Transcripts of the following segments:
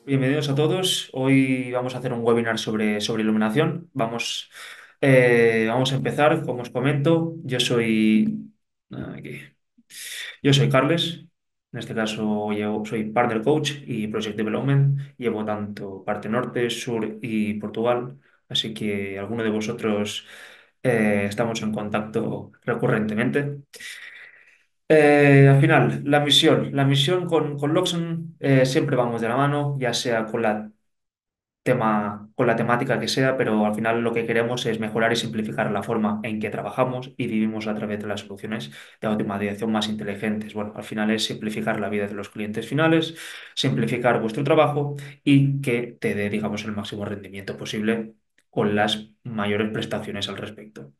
Bienvenidos a todos. Hoy vamos a hacer un webinar sobre iluminación. Vamos a empezar, como os comento. Aquí. Yo soy Carles. En este caso soy Partner Coach y Project Development. Llevo tanto parte norte, sur y Portugal. Así que alguno de vosotros estamos en contacto recurrentemente. Al final, la misión con Loxon siempre vamos de la mano, ya sea con la temática que sea, pero al final lo que queremos es mejorar y simplificar la forma en que trabajamos y vivimos a través de las soluciones de automatización más inteligentes. Bueno, al final es simplificar la vida de los clientes finales, simplificar vuestro trabajo y que te dé, digamos, el máximo rendimiento posible con las mayores prestaciones al respecto.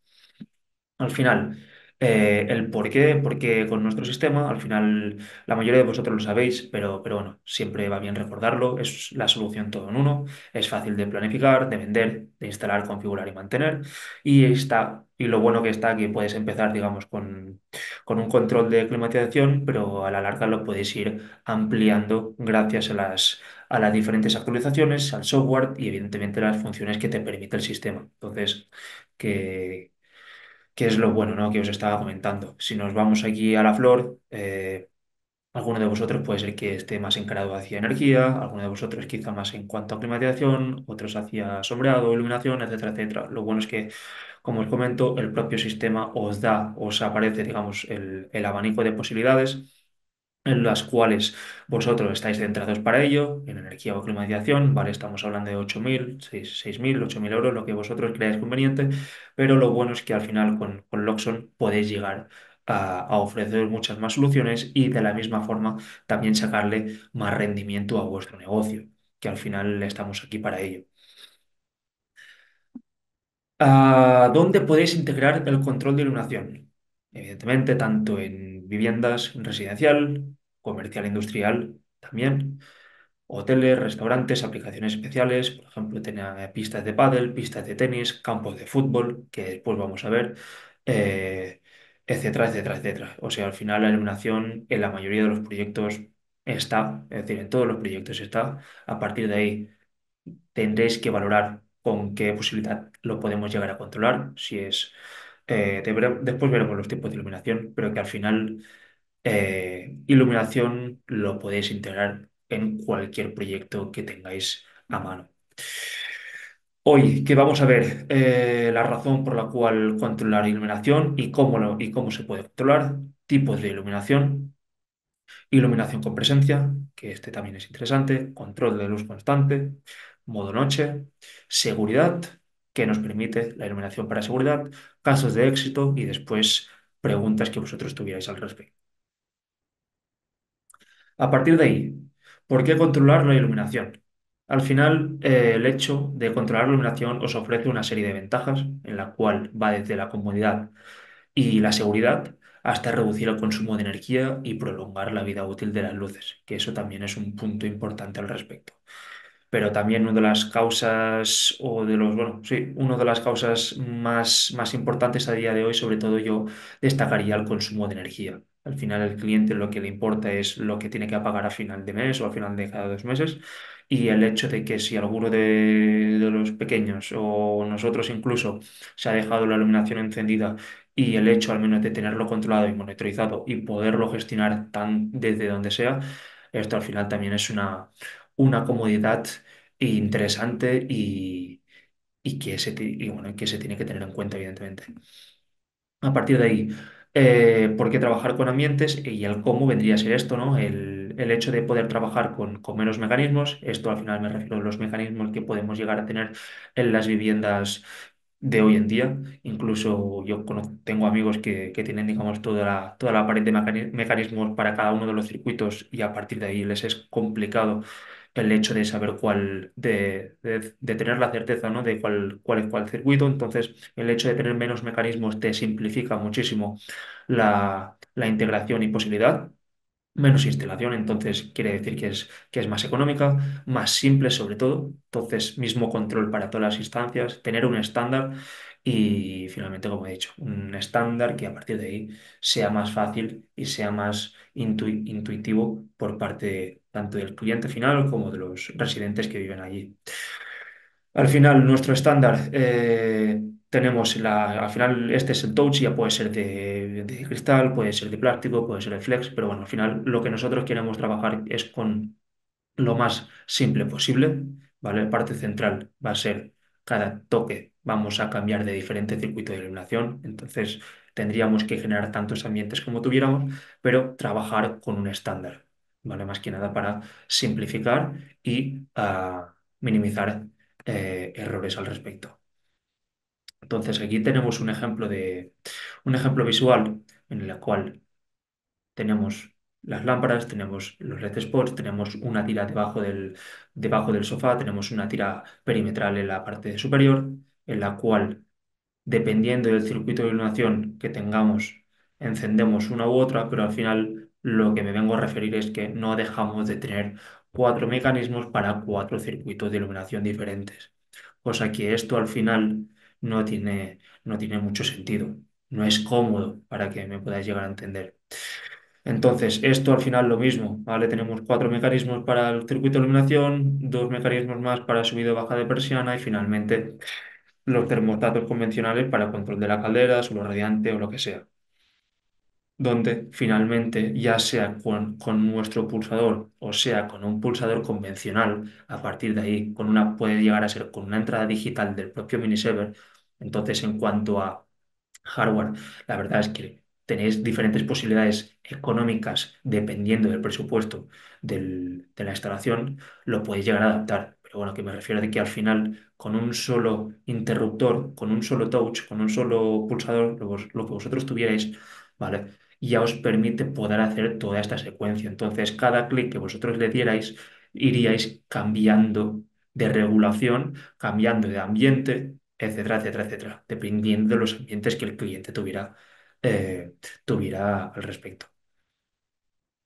Al final, el por qué con nuestro sistema, al final la mayoría de vosotros lo sabéis, pero bueno, siempre va bien recordarlo, es la solución todo en uno, es fácil de planificar, de vender, de instalar, configurar y mantener, y lo bueno que está que puedes empezar, digamos, con un control de climatización, pero a la larga lo puedes ir ampliando gracias a las diferentes actualizaciones, al software y evidentemente las funciones que te permite el sistema. Entonces, que que es lo bueno, ¿no? Que os estaba comentando. Si nos vamos aquí a la flor, alguno de vosotros puede ser que esté más encarado hacia energía, alguno de vosotros quizá más en cuanto a climatización, otros hacia sombreado, iluminación, etcétera, etcétera. Lo bueno es que, como os comento, el propio sistema os aparece, digamos, el abanico de posibilidades en las cuales vosotros estáis centrados para ello, en energía o climatización, ¿vale? Estamos hablando de 8.000, 6.000, 8.000 euros, lo que vosotros creáis conveniente, pero lo bueno es que al final con Loxon podéis llegar a ofrecer muchas más soluciones y de la misma forma también sacarle más rendimiento a vuestro negocio, que al final estamos aquí para ello. ¿Dónde podéis integrar el control de iluminación? Evidentemente, tanto en viviendas, residencial, comercial, industrial, también, hoteles, restaurantes, aplicaciones especiales, por ejemplo, tener pistas de pádel, pistas de tenis, campos de fútbol, que después vamos a ver, eh, etcétera, etcétera, etcétera. O sea, al final la iluminación en la mayoría de los proyectos está, es decir, en todos los proyectos está. A partir de ahí tendréis que valorar con qué posibilidad lo podemos llegar a controlar, si es... después veremos los tipos de iluminación, pero que al final iluminación lo podéis integrar en cualquier proyecto que tengáis a mano. Hoy, que vamos a ver la razón por la cual controlar iluminación y cómo se puede controlar, tipos de iluminación, iluminación con presencia, que este también es interesante, control de luz constante, modo noche, seguridad, que nos permite la iluminación para seguridad, casos de éxito y después preguntas que vosotros tuvierais al respecto. A partir de ahí, ¿por qué controlar la iluminación? Al final, el hecho de controlar la iluminación os ofrece una serie de ventajas, en la cual va desde la comodidad y la seguridad hasta reducir el consumo de energía y prolongar la vida útil de las luces, que eso también es un punto importante al respecto. Pero también una de las causas, o de los, bueno, sí, una de las causas más importantes a día de hoy, sobre todo yo destacaría el consumo de energía. Al final, el cliente lo que le importa es lo que tiene que pagar a final de mes o a final de cada 2 meses. Y el hecho de que si alguno de los pequeños o nosotros incluso se ha dejado la iluminación encendida y el hecho al menos de tenerlo controlado y monitorizado y poderlo gestionar desde donde sea, esto al final también es una comodidad interesante y que se tiene que tener en cuenta, evidentemente. A partir de ahí, ¿por qué trabajar con ambientes? Y el cómo vendría a ser esto, ¿no? El hecho de poder trabajar con menos mecanismos. Esto al final me refiero a los mecanismos que podemos llegar a tener en las viviendas de hoy en día. Incluso tengo amigos que tienen, digamos, toda la pared de mecanismos para cada uno de los circuitos y a partir de ahí les es complicado el hecho de saber de tener la certeza, ¿no? De cuál es cuál circuito. Entonces, el hecho de tener menos mecanismos te simplifica muchísimo la integración y posibilidad. Menos instalación, entonces quiere decir que es más económica, más simple sobre todo. Entonces, mismo control para todas las instancias, tener un estándar y finalmente, como he dicho, un estándar que a partir de ahí sea más fácil y sea más intuitivo por parte tanto del cliente final como de los residentes que viven allí. Al final, nuestro estándar, tenemos al final este es el touch, ya puede ser de cristal, puede ser de plástico, puede ser de flex, pero bueno, al final lo que nosotros queremos trabajar es con lo más simple posible, ¿vale? La parte central va a ser cada toque, vamos a cambiar de diferente circuito de iluminación, entonces tendríamos que generar tantos ambientes como tuviéramos, pero trabajar con un estándar, ¿vale? Más que nada para simplificar y minimizar errores al respecto. Entonces aquí tenemos un ejemplo visual en el cual tenemos las lámparas, tenemos los LED spots, tenemos una tira debajo del sofá, tenemos una tira perimetral en la parte superior, en la cual, dependiendo del circuito de iluminación que tengamos, encendemos una u otra, pero al final lo que me vengo a referir es que no dejamos de tener cuatro mecanismos para cuatro circuitos de iluminación diferentes. Cosa que esto al final no tiene mucho sentido, no es cómodo para que me podáis llegar a entender. Entonces, esto al final lo mismo, ¿vale? Tenemos cuatro mecanismos para el circuito de iluminación, dos mecanismos más para subida y baja de persiana y finalmente los termostatos convencionales para control de la caldera, suelo radiante o lo que sea, donde finalmente, ya sea con nuestro pulsador o sea con un pulsador convencional, a partir de ahí puede llegar a ser con una entrada digital del propio miniserver. Entonces, en cuanto a hardware, la verdad es que tenéis diferentes posibilidades económicas dependiendo del presupuesto de la instalación, lo podéis llegar a adaptar. Pero bueno, que me refiero de que al final, con un solo interruptor, con un solo touch, con un solo pulsador, lo que vosotros tuvierais, ¿vale? Ya os permite poder hacer toda esta secuencia. Entonces, cada clic que vosotros le dierais, iríais cambiando de regulación, cambiando de ambiente, etcétera, etcétera, etcétera, dependiendo de los ambientes que el cliente tuviera al respecto.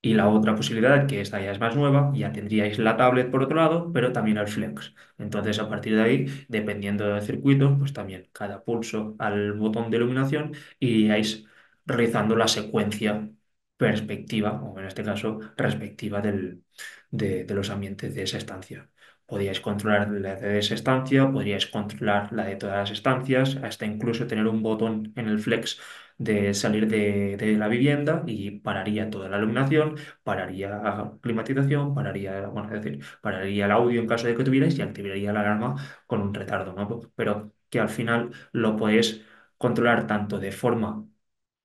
Y la otra posibilidad, que esta ya es más nueva, ya tendríais la tablet por otro lado, pero también el flex. Entonces, a partir de ahí, dependiendo del circuito, pues también cada pulso al botón de iluminación iríais realizando la secuencia perspectiva, o en este caso, respectiva de los ambientes de esa estancia. Podríais controlar la de esa estancia, podríais controlar la de todas las estancias, hasta incluso tener un botón en el flex de salir de la vivienda y pararía toda la iluminación, pararía climatización, pararía, bueno, es decir, pararía el audio en caso de que tuvierais y activaría la alarma con un retardo, ¿no? Pero que al final lo podéis controlar tanto de forma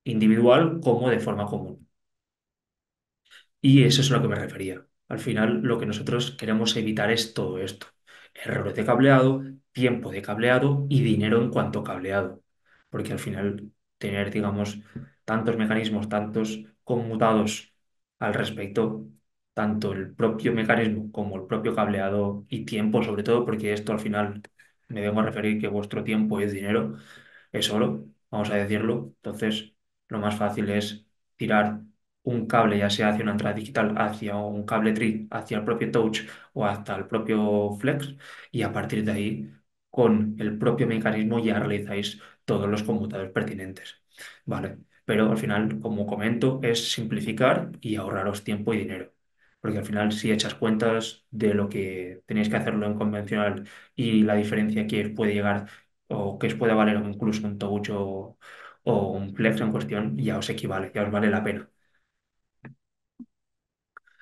individual como de forma común. Y eso es a lo que me refería. Al final, lo que nosotros queremos evitar es todo esto. Errores de cableado, tiempo de cableado y dinero en cuanto a cableado. Porque al final, tener, digamos, tantos mecanismos, tantos conmutados al respecto, tanto el propio mecanismo como el propio cableado y tiempo, sobre todo, porque esto al final me vengo a referir que vuestro tiempo es dinero, es oro, vamos a decirlo. Entonces, lo más fácil es tirar un cable, ya sea hacia una entrada digital, hacia un cable TRI, hacia el propio touch o hasta el propio flex, y a partir de ahí, con el propio mecanismo, ya realizáis todos los conmutadores pertinentes. Vale, pero al final, como comento, es simplificar y ahorraros tiempo y dinero. Porque al final, si echas cuentas de lo que tenéis que hacerlo en convencional y la diferencia que os puede llegar o que os pueda valer incluso un touch o un flex en cuestión, ya os equivale, ya os vale la pena.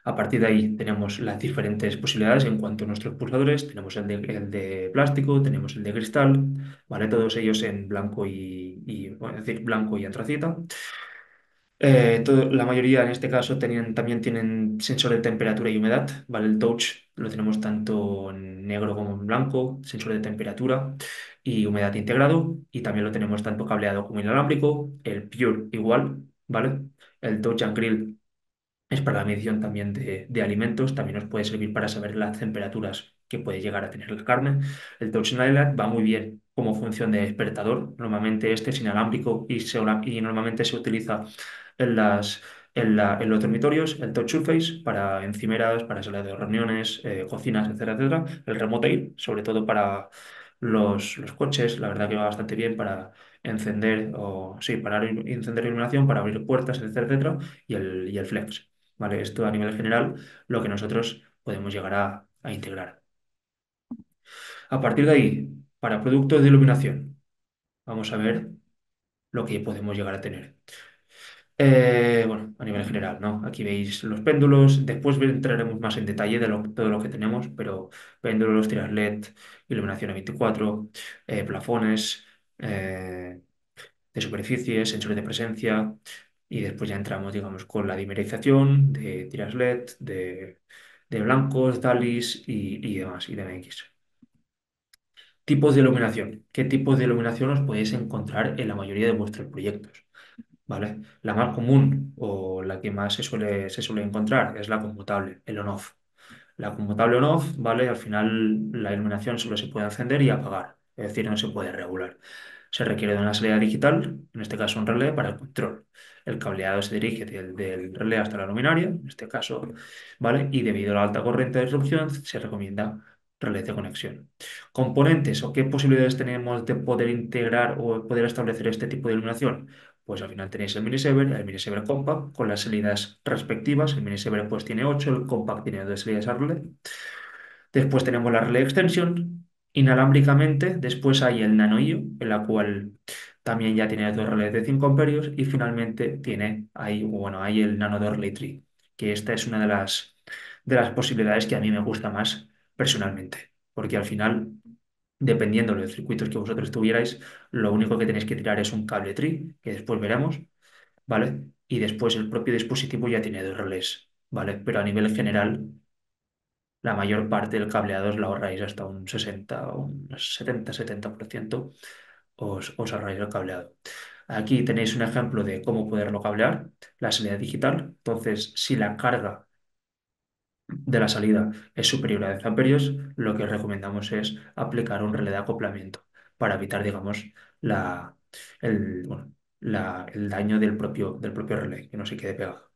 A partir de ahí tenemos las diferentes posibilidades en cuanto a nuestros pulsadores. Tenemos el de plástico, tenemos el de cristal, ¿vale? Todos ellos en blanco bueno, es decir, blanco y antracita. La mayoría en este caso también tienen sensor de temperatura y humedad, ¿vale? El touch lo tenemos tanto en negro como en blanco, sensor de temperatura y humedad integrado. Y también lo tenemos tanto cableado como inalámbrico. El Pure igual, ¿vale? El Touch and Grill es para la medición también de alimentos, también nos puede servir para saber las temperaturas que puede llegar a tener la carne. El Touch Light va muy bien como función de despertador. Normalmente este es inalámbrico y normalmente se utiliza en los dormitorios. El Touch Surface para encimeras, para salas de reuniones, cocinas, etcétera, etcétera. El Remote Air, sobre todo para los coches, la verdad que va bastante bien para encender o sí, para encender iluminación, para abrir puertas, etcétera, etcétera. Y el Flex. ¿vale? Esto a nivel general, lo que nosotros podemos llegar a integrar. A partir de ahí, para productos de iluminación, vamos a ver lo que podemos llegar a tener. Bueno, a nivel general, ¿no? Aquí veis los péndulos. Después entraremos más en detalle de todo lo que tenemos, pero péndulos, tiras LED, iluminación a 24, plafones, de superficie, sensores de presencia, y después ya entramos, digamos, con la dimerización de tiras LED, de blancos, DALIs y demás, y DMX. Tipos de iluminación. ¿Qué tipos de iluminación os podéis encontrar en la mayoría de vuestros proyectos? ¿Vale? La más común o la que más se suele encontrar es la conmutable, el on-off. La conmutable on-off, ¿vale? Al final la iluminación solo se puede encender y apagar, es decir, no se puede regular. Se requiere de una salida digital, en este caso un relé para el control. El cableado se dirige del relé hasta la luminaria, en este caso, ¿vale? Y debido a la alta corriente de disrupción, se recomienda relés de conexión. Componentes o qué posibilidades tenemos de poder integrar o poder establecer este tipo de iluminación. Pues al final tenéis el minisever compact con las salidas respectivas. El minisever pues tiene 8, el compact tiene 2 salidas a relé. Después tenemos la relay extension inalámbricamente. Después hay el nano IO, en la cual también ya tiene dos relés de 5 amperios. Y finalmente tiene ahí, bueno, hay el nano de relay tree, que esta es una de las posibilidades que a mí me gusta más personalmente. Porque al final, dependiendo de los circuitos que vosotros tuvierais, lo único que tenéis que tirar es un cable tree, que después veremos, ¿vale? Y después el propio dispositivo ya tiene dos relés, ¿vale? Pero a nivel general la mayor parte del cableado os la ahorráis hasta un 60 o un 70-70% os ahorráis el cableado. Aquí tenéis un ejemplo de cómo poderlo cablear, la salida digital. Entonces, si la carga de la salida es superior a 10 amperios, lo que recomendamos es aplicar un relé de acoplamiento para evitar, digamos, bueno, el daño del propio relé, que no se quede pegado.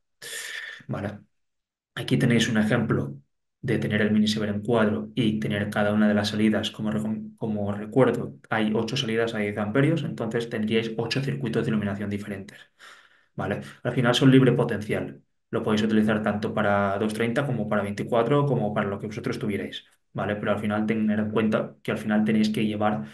¿Vale? Aquí tenéis un ejemplo de tener el minisever en cuadro y tener cada una de las salidas, como recuerdo, hay 8 salidas a 10 amperios, entonces tendríais 8 circuitos de iluminación diferentes, ¿vale? Al final son libre potencial. Lo podéis utilizar tanto para 230 como para 24 como para lo que vosotros tuvierais, ¿vale? Pero al final tener en cuenta que al final tenéis que llevar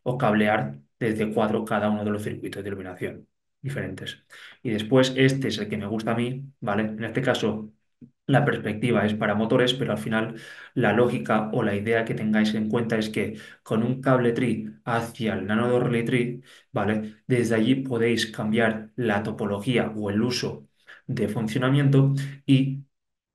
o cablear desde cuadro cada uno de los circuitos de iluminación diferentes. Y después este es el que me gusta a mí, ¿vale? En este caso la perspectiva es para motores, pero al final la lógica o la idea que tengáis en cuenta es que con un cable TRI hacia el Nano Relay TRI, ¿vale? Desde allí podéis cambiar la topología o el uso de funcionamiento y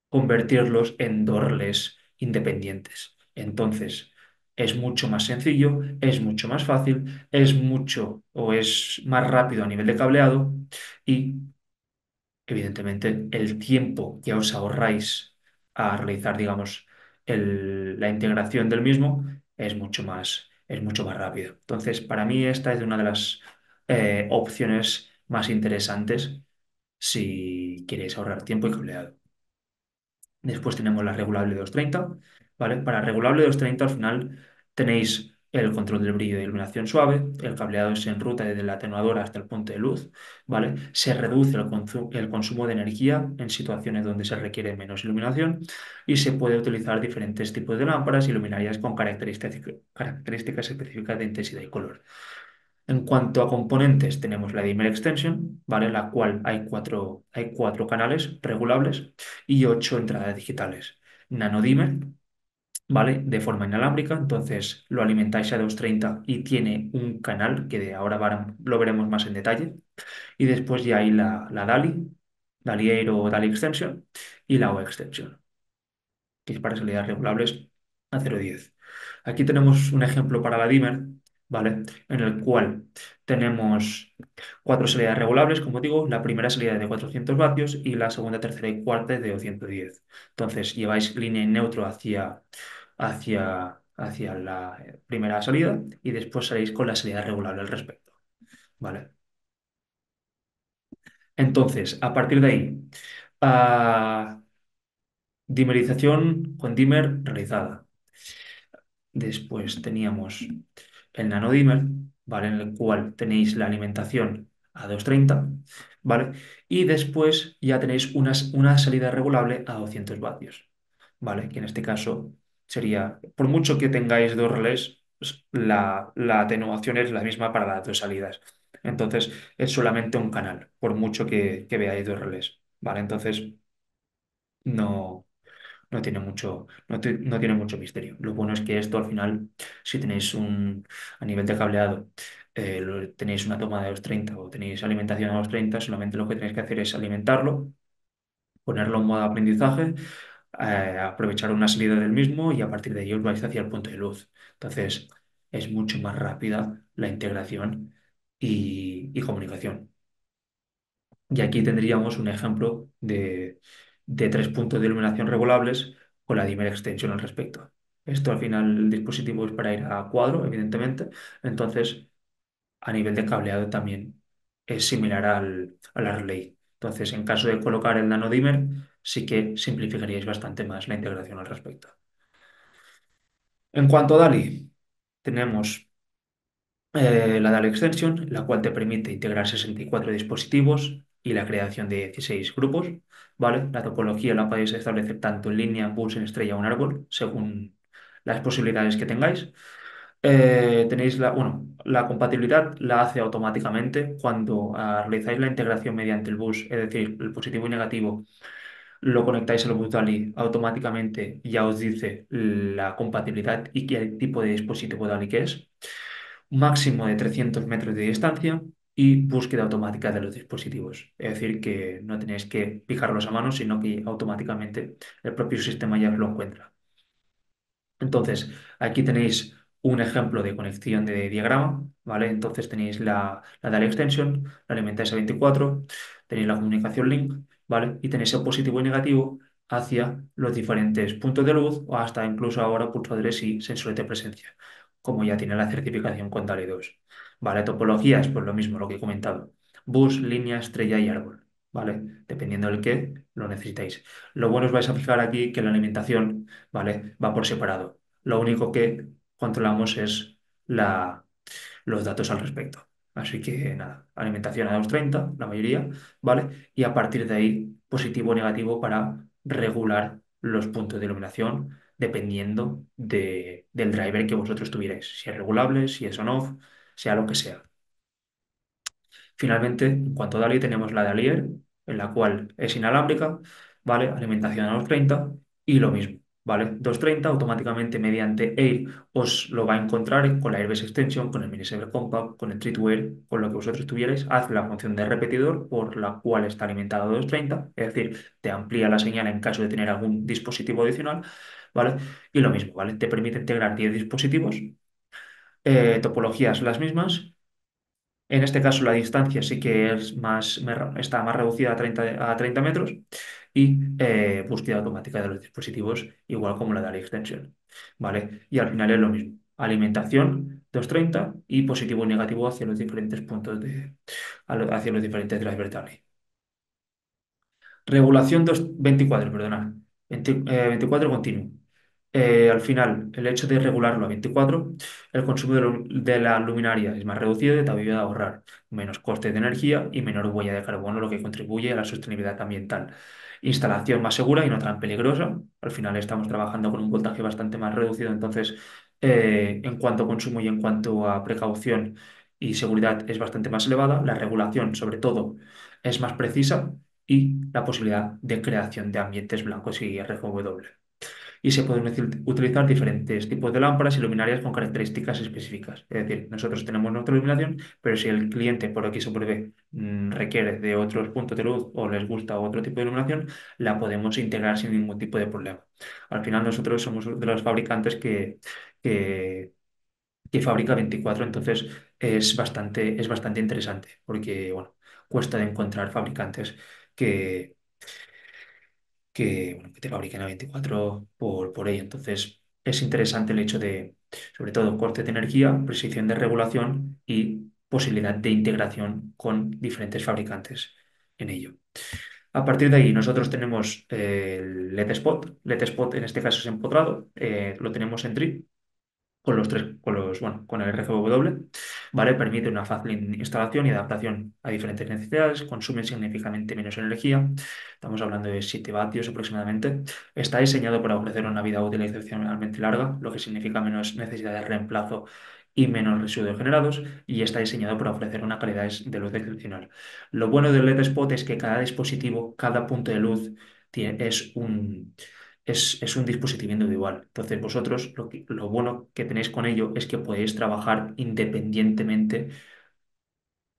convertirlos en dos relés independientes. Entonces, es mucho más sencillo, es mucho más fácil, es mucho o es más rápido a nivel de cableado y evidentemente, el tiempo que os ahorráis a realizar, digamos, la integración del mismo es mucho más rápido. Entonces, para mí esta es una de las opciones más interesantes si queréis ahorrar tiempo y cableado. Después tenemos la regulable de 230, ¿vale? Para regulable de 230 al final tenéis el control del brillo de iluminación suave, el cableado es en ruta desde el atenuador hasta el punto de luz, ¿vale? Se reduce el consumo de energía en situaciones donde se requiere menos iluminación y se puede utilizar diferentes tipos de lámparas y luminarias con características específicas de intensidad y color. En cuanto a componentes, tenemos la dimmer extension, ¿vale? En la cual hay cuatro canales regulables y 8 entradas digitales. Nanodimer, ¿vale? De forma inalámbrica, entonces lo alimentáis a 230 y tiene un canal que de ahora lo veremos más en detalle. Y después ya hay la DALI Air o DALI Extension y la O Extension, que es para salidas regulables a 0,10. Aquí tenemos un ejemplo para la dimmer, ¿vale? En el cual tenemos cuatro salidas regulables, como digo, la primera salida es de 400 vatios y la segunda, tercera y cuarta es de 210. Entonces lleváis línea en neutro hacia la primera salida y después salís con la salida regulable al respecto, ¿vale? Entonces, a partir de ahí, ah, dimerización con dimmer realizada. Después teníamos el nanodimer, ¿vale? En el cual tenéis la alimentación a 230, ¿vale? Y después ya tenéis una salida regulable a 200 vatios, ¿vale? Que en este caso sería, por mucho que tengáis dos relés, la atenuación es la misma para las dos salidas. Entonces es solamente un canal, por mucho que veáis dos relés, ¿vale? Entonces no, no tiene mucho misterio. Lo bueno es que esto al final, si tenéis a nivel de cableado, tenéis una toma de 230 o tenéis alimentación a 230, solamente lo que tenéis que hacer es alimentarlo, ponerlo en modo aprendizaje, aprovechar una salida del mismo y a partir de ahí os vais hacia el punto de luz. Entonces, es mucho más rápida la integración y comunicación. Y aquí tendríamos un ejemplo de tres puntos de iluminación regulables con la dimmer extension al respecto. Esto al final el dispositivo es para ir a cuadro, evidentemente. Entonces, a nivel de cableado también es similar a la relay. Entonces, en caso de colocar el nano dimmer, sí que simplificaríais bastante más la integración al respecto. En cuanto a DALI, tenemos la DALI Extension, la cual te permite integrar 64 dispositivos y la creación de 16 grupos, ¿vale? La topología la podéis establecer tanto en línea, en bus, en estrella o en árbol, según las posibilidades que tengáis. Tenéis la compatibilidad la hace automáticamente cuando realizáis la integración mediante el bus, es decir, el positivo y negativo lo conectáis al bus DALI automáticamente, ya os dice la compatibilidad y qué tipo de dispositivo DALI que es, máximo de 300 metros de distancia y búsqueda automática de los dispositivos. Es decir, que no tenéis que picarlos a mano, sino que automáticamente el propio sistema ya os lo encuentra. Entonces, aquí tenéis un ejemplo de conexión de diagrama, ¿vale? Entonces tenéis la DALI extension, la alimentáis a 24, tenéis la comunicación link, ¿vale? Y tenéis el positivo y negativo hacia los diferentes puntos de luz o hasta incluso ahora pulsadores y sensores de presencia, como ya tiene la certificación con DALI 2. ¿Vale? Topologías, pues lo mismo, lo que he comentado. Bus, línea, estrella y árbol, ¿vale? Dependiendo del que lo necesitéis. Lo bueno os vais a fijar aquí que la alimentación, ¿vale? Va por separado. Lo único que controlamos es los datos al respecto. Así que nada, alimentación a 230 la mayoría, ¿vale? Y a partir de ahí, positivo o negativo para regular los puntos de iluminación dependiendo del driver que vosotros tuvierais, si es regulable, si es on-off, sea lo que sea. Finalmente, en cuanto a DALI, tenemos la de Alier, en la cual es inalámbrica, ¿vale? Alimentación a 230 y lo mismo, ¿vale? 230 automáticamente mediante Air os lo va a encontrar con la Airbase Extension, con el Minisaver Compact, con el Tree to Air, con lo que vosotros tuvierais, hace la función de repetidor por la cual está alimentado a 230, es decir, te amplía la señal en caso de tener algún dispositivo adicional, ¿vale? Y lo mismo, ¿vale? Te permite integrar 10 dispositivos, topologías las mismas. En este caso la distancia sí que es está más reducida a 30 metros y búsqueda automática de los dispositivos, igual como la de extension, ¿vale? Y al final es lo mismo. Alimentación 230 y positivo y negativo hacia los diferentes puntos hacia los diferentes drivers DALI. Regulación 24, perdonad. 24 continuo. Al final, el hecho de regularlo a 24, el consumo de la luminaria es más reducido y te ayuda a ahorrar menos costes de energía y menor huella de carbono, lo que contribuye a la sostenibilidad ambiental. Instalación más segura y no tan peligrosa. Al final estamos trabajando con un voltaje bastante más reducido, entonces en cuanto a consumo y en cuanto a precaución y seguridad es bastante más elevada. La regulación, sobre todo, es más precisa y la posibilidad de creación de ambientes blancos y RGW. Y se pueden utilizar diferentes tipos de lámparas y luminarias con características específicas. Es decir, nosotros tenemos nuestra iluminación, pero si el cliente por X o por B requiere de otros puntos de luz o les gusta otro tipo de iluminación, la podemos integrar sin ningún tipo de problema. Al final nosotros somos de los fabricantes que, que fabrica 24, entonces es bastante interesante porque, bueno, cuesta de encontrar fabricantes que bueno, que te fabriquen a 24 por ello. Entonces, es interesante el hecho de, sobre todo, corte de energía, precisión de regulación y posibilidad de integración con diferentes fabricantes en ello. A partir de ahí, nosotros tenemos el LED Spot. LED Spot en este caso es empotrado, lo tenemos en Tree. bueno, con el RGB, ¿vale? Permite una fácil instalación y adaptación a diferentes necesidades, consume significativamente menos energía, estamos hablando de 7 vatios aproximadamente. Está diseñado para ofrecer una vida útil excepcionalmente larga, lo que significa menos necesidad de reemplazo y menos residuos generados, y está diseñado para ofrecer una calidad de luz excepcional. Lo bueno del LED Spot es que cada dispositivo, cada punto de luz es un dispositivo individual. Entonces, vosotros lo bueno que tenéis con ello es que podéis trabajar independientemente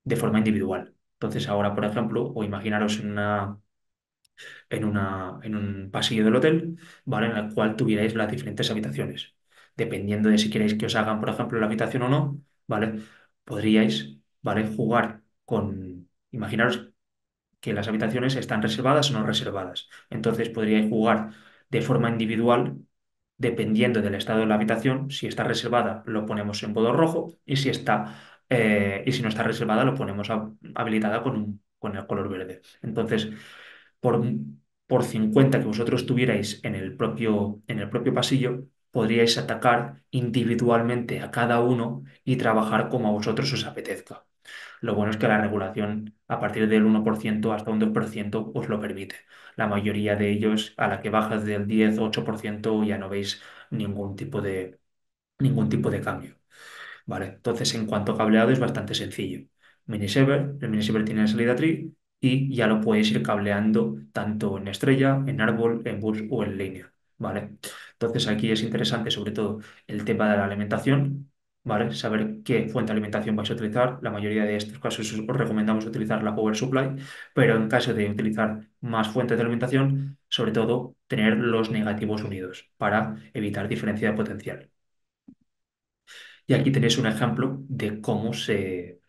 de forma individual. Entonces, ahora, por ejemplo, o imaginaros en un pasillo del hotel, ¿vale? En el cual tuvierais las diferentes habitaciones. Dependiendo de si queréis que os hagan, por ejemplo, la habitación o no, ¿vale? Podríais, ¿vale? Jugar con, imaginaros que las habitaciones están reservadas o no reservadas. Entonces podríais jugar de forma individual dependiendo del estado de la habitación. Si está reservada, lo ponemos en modo rojo y y si no está reservada, lo ponemos habilitada con el color verde. Entonces, por, por 50 que vosotros tuvierais en el propio pasillo, podríais atacar individualmente a cada uno y trabajar como a vosotros os apetezca. Lo bueno es que la regulación a partir del 1% hasta un 2% os lo permite. La mayoría de ellos, a la que bajas del 10 o 8% ya no veis ningún ningún tipo de cambio. Vale, entonces en cuanto a cableado es bastante sencillo. El minisaver tiene la salida tri y ya lo puedes ir cableando tanto en estrella, en árbol, en bus o en línea. Vale, entonces aquí es interesante sobre todo el tema de la alimentación, ¿vale? Saber qué fuente de alimentación vais a utilizar. La mayoría de estos casos os recomendamos utilizar la Power Supply, pero en caso de utilizar más fuentes de alimentación, sobre todo tener los negativos unidos para evitar diferencia de potencial. Y aquí tenéis un ejemplo de cómo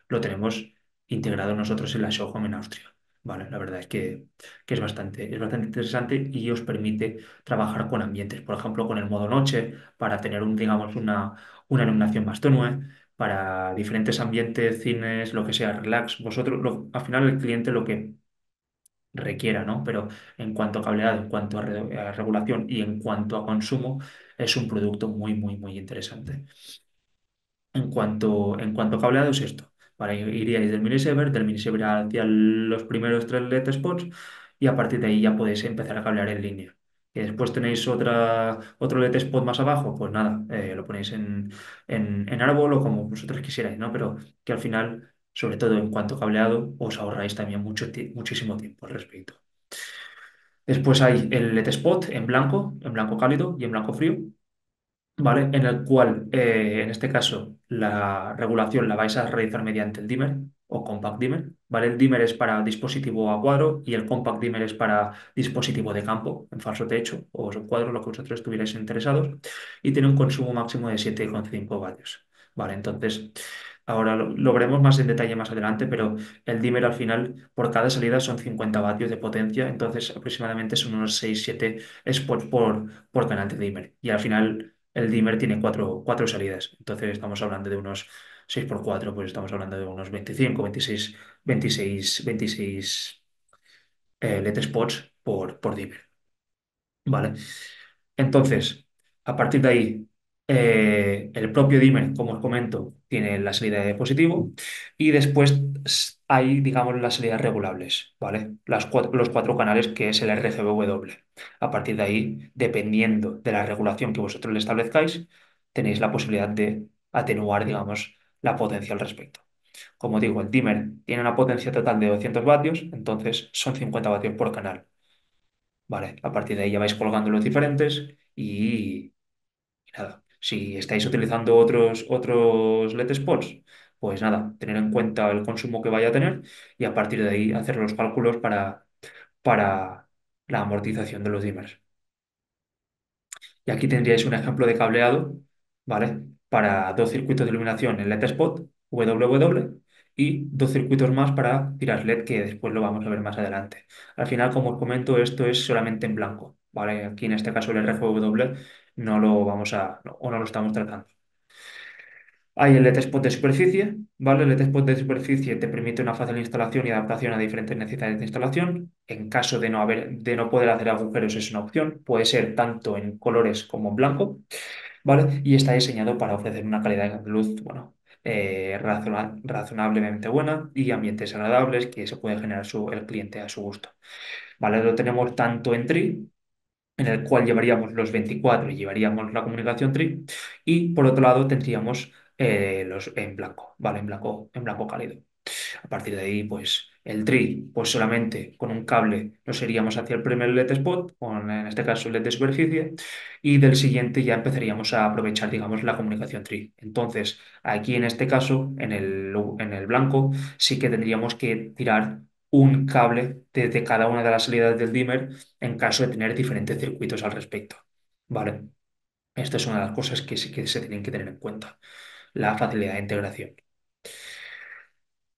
lo tenemos integrado nosotros en la Showhome en Austria. Vale, la verdad que es bastante interesante y os permite trabajar con ambientes, por ejemplo, con el modo noche, para tener digamos, una iluminación más tenue, para diferentes ambientes, cines, lo que sea, relax. Al final el cliente lo que requiera, ¿no? Pero en cuanto a cableado, en cuanto a regulación y en cuanto a consumo, es un producto muy, muy, muy interesante. En cuanto a cableado es esto. Vale, iríais del minisaver hacia los primeros 3 LED spots y a partir de ahí ya podéis empezar a cablear en línea. Que después tenéis otro LED spot más abajo, pues nada, lo ponéis en árbol o como vosotros quisierais, ¿no? Pero que al final, sobre todo en cuanto a cableado, os ahorráis también muchísimo tiempo al respecto. Después hay el LED spot en blanco cálido y en blanco frío. ¿Vale? En el cual, en este caso, la regulación la vais a realizar mediante el dimmer o compact dimmer, ¿vale? El dimmer es para dispositivo a cuadro y el compact dimmer es para dispositivo de campo, en falso techo o en cuadro, lo que vosotros estuvierais interesados, y tiene un consumo máximo de 7,5 vatios, ¿vale? Entonces, ahora lo veremos más en detalle más adelante, pero el dimmer al final, por cada salida son 50 vatios de potencia, entonces aproximadamente son unos 6-7 spots por canal de dimmer. Y al final el dimmer tiene cuatro salidas, entonces estamos hablando de unos 6 por 4, pues estamos hablando de unos 25, 26 LED spots por dimmer. ¿Vale? Entonces, a partir de ahí, el propio dimmer, como os comento, tiene la salida de positivo y después hay, digamos, las salidas regulables, ¿vale? Los 4 canales que es el RGBW. A partir de ahí, dependiendo de la regulación que vosotros le establezcáis, tenéis la posibilidad de atenuar, digamos, la potencia al respecto. Como digo, el dimmer tiene una potencia total de 200 vatios, entonces son 50 vatios por canal. Vale, a partir de ahí ya vais colgando los diferentes y nada. Si estáis utilizando otros LED spots, pues nada, tener en cuenta el consumo que vaya a tener y a partir de ahí hacer los cálculos para la amortización de los dimmers. Y aquí tendríais un ejemplo de cableado, ¿vale? Para 2 circuitos de iluminación en LED spot, WW, y 2 circuitos más para tiras LED, que después lo vamos a ver más adelante. Al final, como os comento, esto es solamente en blanco, ¿vale? Aquí en este caso el RGW no lo vamos o no lo estamos tratando. Hay el LED Spot de superficie, ¿vale? El LED Spot de superficie te permite una fácil instalación y adaptación a diferentes necesidades de instalación. En caso de no poder hacer agujeros es una opción. Puede ser tanto en colores como en blanco. ¿vale? Y está diseñado para ofrecer una calidad de luz, bueno, razonablemente buena y ambientes agradables que se puede generar el cliente a su gusto. ¿Vale? Lo tenemos tanto en Tree, en el cual llevaríamos los 24 y llevaríamos la comunicación Tree, y por otro lado tendríamos los en blanco, ¿vale? En blanco cálido. A partir de ahí, pues el tree, pues solamente con un cable nos iríamos hacia el primer LED spot, o en este caso el LED de superficie, y del siguiente ya empezaríamos a aprovechar, digamos, la comunicación tree. Entonces, aquí en este caso, en el blanco, sí que tendríamos que tirar un cable desde cada una de las salidas del dimmer en caso de tener diferentes circuitos al respecto. ¿Vale? Esta es una de las cosas que sí que se tienen que tener en cuenta, la facilidad de integración.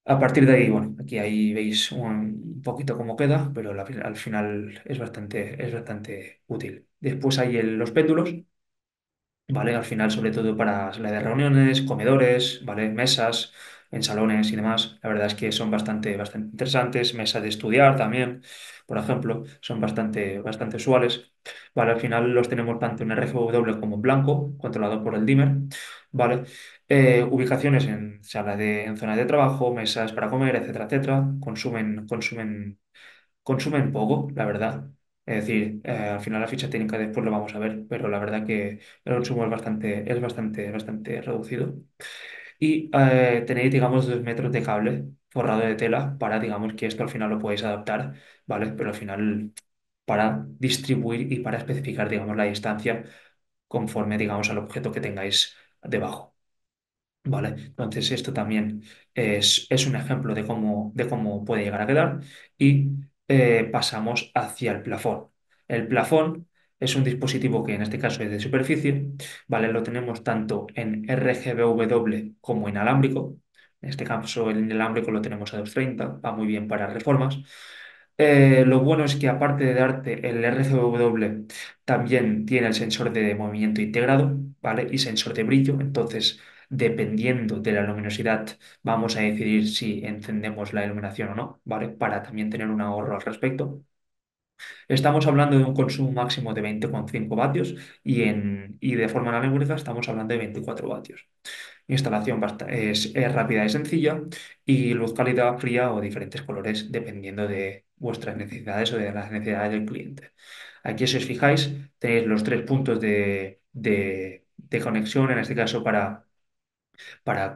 A partir de ahí, bueno, aquí ahí veis un poquito cómo queda, pero al final es bastante útil. Después hay los péndulos, ¿vale? Al final, sobre todo para sala de reuniones, comedores, ¿vale? Mesas en salones y demás. La verdad es que son bastante interesantes. Mesas de estudiar también, por ejemplo, son bastante usuales. ¿Vale? Al final los tenemos tanto en RGW como en blanco, controlado por el dimmer, ¿vale? Ubicaciones en zona de trabajo, mesas para comer, etcétera, etcétera. Consumen poco, la verdad. Es decir, al final la ficha técnica después lo vamos a ver, pero la verdad que el consumo bastante reducido. Y tenéis, digamos, 2 metros de cable forrado de tela para, digamos, que esto al final lo podéis adaptar, ¿vale? Pero al final para distribuir y para especificar, digamos, la distancia conforme, digamos, al objeto que tengáis debajo. Vale, entonces esto también es un ejemplo de cómo puede llegar a quedar y pasamos hacia el plafón. El plafón es un dispositivo que en este caso es de superficie, ¿vale? Lo tenemos tanto en RGBW como inalámbrico. En este caso el inalámbrico lo tenemos a 230, va muy bien para reformas. Lo bueno es que aparte de darte el RGBW, también tiene el sensor de movimiento integrado, ¿vale? Y sensor de brillo, entonces dependiendo de la luminosidad, vamos a decidir si encendemos la iluminación o no, ¿vale? Para también tener un ahorro al respecto. Estamos hablando de un consumo máximo de 20,5 vatios y de forma analógica estamos hablando de 24 vatios. Instalación es rápida y sencilla y luz cálida, fría o diferentes colores dependiendo de vuestras necesidades o de las necesidades del cliente. Aquí, si os fijáis, tenéis los tres puntos de conexión, en este caso para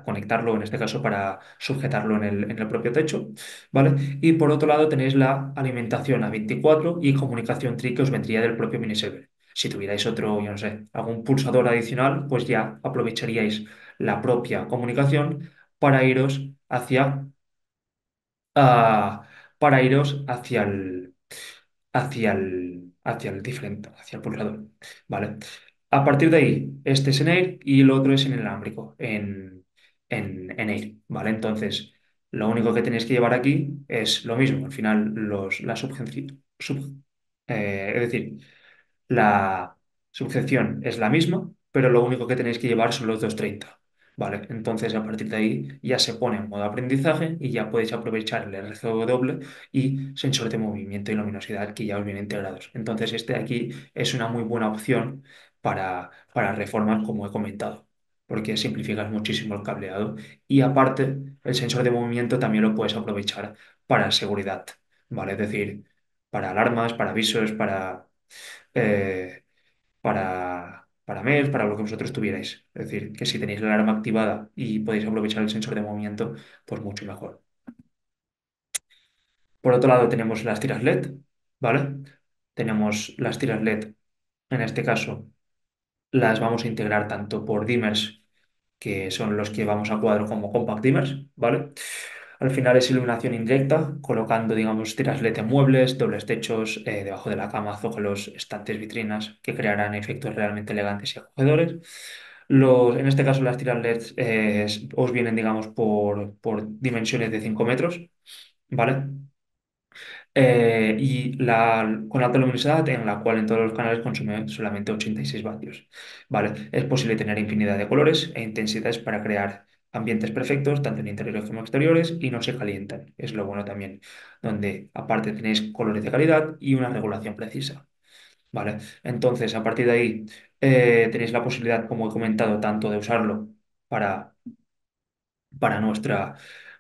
conectarlo, en este caso para sujetarlo en el propio techo, ¿vale? Y por otro lado tenéis la alimentación a 24 y comunicación TRI que os vendría del propio miniserver. Si tuvierais otro, yo no sé, algún pulsador adicional, pues ya aprovecharíais la propia comunicación para iros hacia, ah, para iros hacia el pulsador, ¿vale? A partir de ahí, este es en Air y el otro es en inalámbrico, en Air, ¿vale? Entonces, lo único que tenéis que llevar aquí es lo mismo. Al final, la es decir, la sucesión es la misma, pero lo único que tenéis que llevar son los 230. ¿Vale? Entonces, a partir de ahí ya se pone en modo aprendizaje y ya podéis aprovechar el RGW y sensor de movimiento y luminosidad que ya os vienen integrados. Entonces, este de aquí es una muy buena opción para reformas, como he comentado, porque simplificas muchísimo el cableado y aparte, el sensor de movimiento también lo puedes aprovechar para seguridad, ¿vale? Es decir, para alarmas, para avisos, eh, para mails, para lo que vosotros tuvierais. Es decir, que si tenéis la alarma activada y podéis aprovechar el sensor de movimiento, pues mucho mejor. Por otro lado, tenemos las tiras LED, ¿vale? Tenemos las tiras LED, en este caso, las vamos a integrar tanto por dimmers, que son los que vamos a cuadro como compact dimmers, ¿vale? Al final es iluminación indirecta, colocando, digamos, tiras LED en muebles, dobles techos, debajo de la cama, zócalos, estantes, vitrinas, que crearán efectos realmente elegantes y acogedores. En este caso, las tiras LED os vienen, digamos, por dimensiones de 5 metros, ¿vale? Con alta luminosidad, en la cual en todos los canales consume solamente 86 vatios. ¿Vale? Es posible tener infinidad de colores e intensidades para crear ambientes perfectos, tanto en interiores como exteriores, y no se calientan. Es lo bueno también, donde aparte tenéis colores de calidad y una regulación precisa. ¿Vale? Entonces, a partir de ahí, Tenéis la posibilidad, como he comentado, tanto de usarlo para, para nuestra,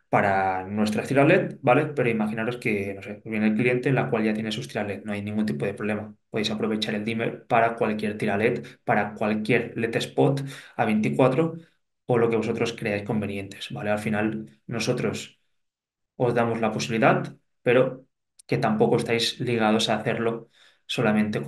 para nuestras tiras LED, ¿vale? Pero imaginaros que, no sé, viene el cliente, la cual ya tiene sus tiras LED, no hay ningún tipo de problema. Podéis aprovechar el dimmer para cualquier tira LED, para cualquier LED spot a 24 o lo que vosotros creáis convenientes, ¿vale? Al final, nosotros os damos la posibilidad, pero que tampoco estáis ligados a hacerlo solamente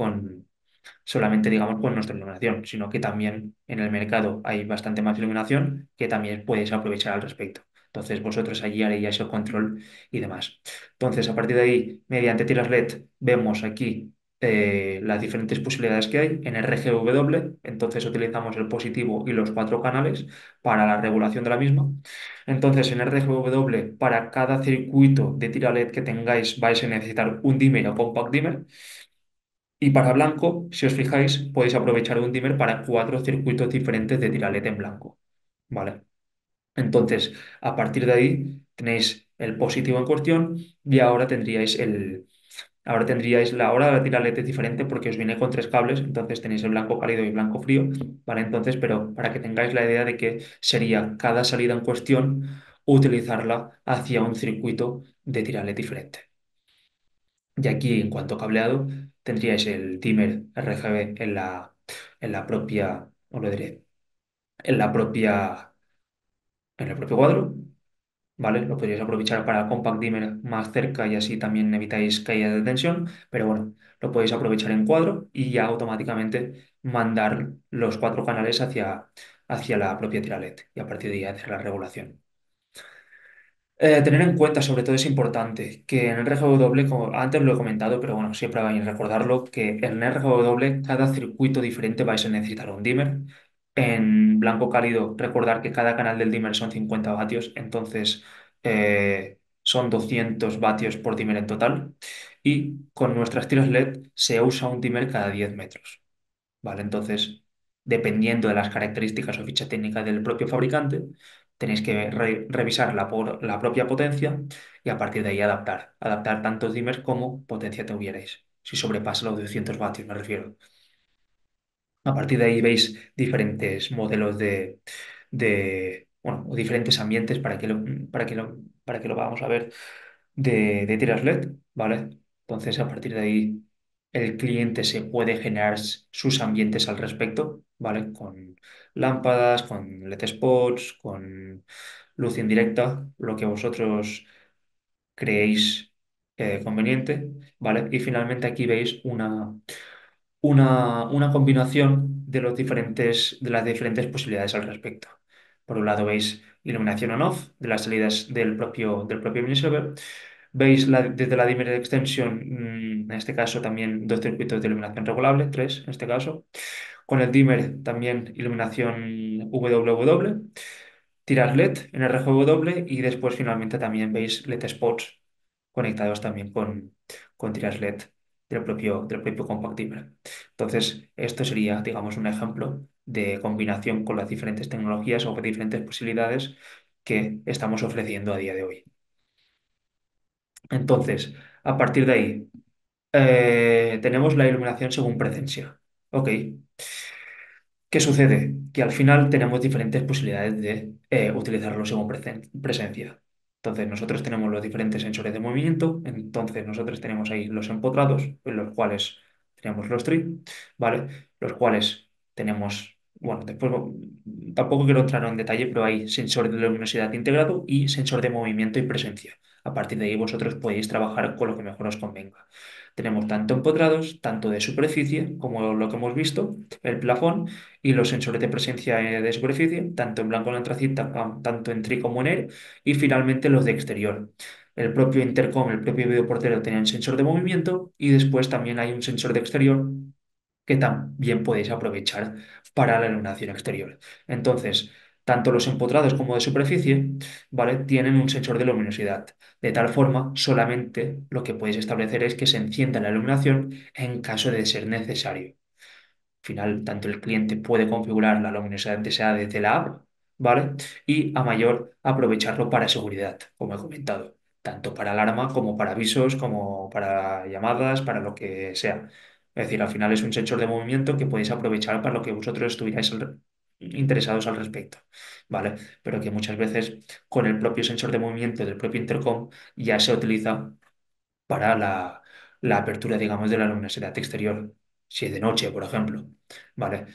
solamente digamos con nuestra iluminación, sino que también en el mercado hay bastante más iluminación que también podéis aprovechar al respecto. Entonces vosotros allí haréis el control y demás. Entonces, a partir de ahí, mediante tiras LED, vemos aquí las diferentes posibilidades que hay en RGW. Entonces utilizamos el positivo y los cuatro canales para la regulación de la misma. Entonces, en RGW, para cada circuito de tira LED que tengáis, vais a necesitar un dimmer o compact dimmer. Y para blanco, si os fijáis, podéis aprovechar un dimmer para cuatro circuitos diferentes de tira LED en blanco. ¿Vale? Entonces, a partir de ahí tenéis el positivo en cuestión y ahora tendríais hora de la tira LED es diferente porque os viene con tres cables, entonces tenéis el blanco cálido y blanco frío, ¿vale? Entonces, pero para que tengáis la idea de que sería cada salida en cuestión utilizarla hacia un circuito de tira LED diferente. Y aquí, en cuanto a cableado, tendríais el dimmer RGB en la propia, os lo diré, en la propia, en el propio cuadro, ¿vale? Lo podríais aprovechar para el compact dimmer más cerca y así también evitáis caída de tensión, pero bueno, lo podéis aprovechar en cuadro y ya automáticamente mandar los cuatro canales hacia la propia tira LED y a partir de ahí hacer la regulación. Tener en cuenta, sobre todo, es importante que en el RGW, como antes lo he comentado, pero bueno, siempre va a bien recordarlo, que en el RGW cada circuito diferente vais a necesitar un dimmer. En blanco cálido, recordar que cada canal del dimmer son 50 vatios, entonces son 200 vatios por dimmer en total. Y con nuestras tiras LED se usa un dimmer cada 10 metros. ¿Vale? Entonces, dependiendo de las características o ficha técnica del propio fabricante, tenéis que revisar la propia potencia y a partir de ahí adaptar tanto dimmers como potencia tuvierais. Si sobrepasa los 200 vatios, me refiero. A partir de ahí veis diferentes modelos bueno, o diferentes ambientes para que lo vamos a ver de tiras LED, ¿vale? Entonces, a partir de ahí, el cliente se puede generar sus ambientes al respecto, ¿vale? Con lámpadas, con LED spots, con luz indirecta, lo que vosotros creéis conveniente, ¿vale? Y finalmente aquí veis una combinación de las diferentes posibilidades al respecto. Por un lado veis iluminación on-off de las salidas del propio miniserver. Veis desde la dimmer extension, en este caso también dos circuitos de iluminación regulable, tres en este caso. Con el dimmer también iluminación WW, tiras LED en RGW y después finalmente también veis LED spots conectados también con tiras LED del propio compact dimmer. Entonces, esto sería, digamos, un ejemplo de combinación con las diferentes tecnologías o diferentes posibilidades que estamos ofreciendo a día de hoy. Entonces, a partir de ahí, tenemos la iluminación según presencia. Ok. ¿Qué sucede? Que al final tenemos diferentes posibilidades de utilizarlo según presencia. Entonces, nosotros tenemos los diferentes sensores de movimiento. Entonces, nosotros tenemos ahí los empotrados, en los cuales tenemos los TRI, ¿vale? Los cuales tenemos, bueno, después tampoco quiero entrar en detalle, pero hay sensor de luminosidad integrado y sensor de movimiento y presencia. A partir de ahí, vosotros podéis trabajar con lo que mejor os convenga. Tenemos tanto empotrados, tanto de superficie, como lo que hemos visto, el plafón y los sensores de presencia de superficie, tanto en blanco en antracita, tanto en tri como en air, y finalmente los de exterior. El propio intercom, el propio videoportero tienen sensor de movimiento y después también hay un sensor de exterior que también podéis aprovechar para la iluminación exterior. Entonces, tanto los empotrados como de superficie, ¿vale? Tienen un sensor de luminosidad. De tal forma, solamente lo que podéis establecer es que se encienda la iluminación en caso de ser necesario. Al final, tanto el cliente puede configurar la luminosidad deseada desde la app, ¿vale? Y a mayor aprovecharlo para seguridad, como he comentado, tanto para alarma como para avisos, como para llamadas, para lo que sea. Es decir, al final es un sensor de movimiento que podéis aprovechar para lo que vosotros estuvierais interesados al respecto, ¿vale? Pero que muchas veces con el propio sensor de movimiento del propio intercom ya se utiliza para la apertura, digamos, de la luminosidad exterior, si es de noche, por ejemplo, ¿vale?